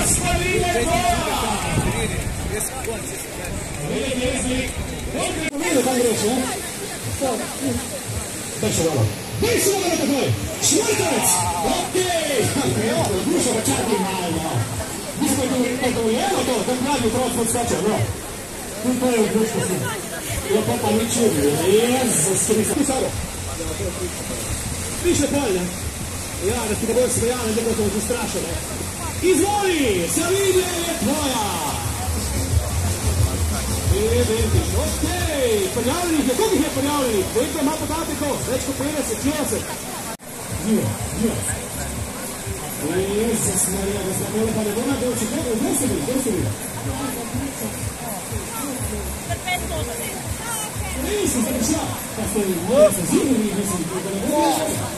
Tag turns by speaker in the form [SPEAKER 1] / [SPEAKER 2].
[SPEAKER 1] Scaline Boia! Benissimo lottatore! Schwartz! Ok! Muszę poczekać na Visto che togliamo to, compravi troppo staccia, no? Tu poi è giusto sì. Io papà mi ci Scusate. Dice poi, ja, da ti da bolj svejane, da bo to zastrašeno. Izvoli, Savinje je tvoja! Okej, prijavljenih je, koliko jih je prijavljenih? Vedno ima podatkov, več kot 50, 60. Živo. Jezus Maria, da smo pa ne bomo doći, gdje se vidi? Nisam se prišla, pa ste zimili, mislim, da ne bomo.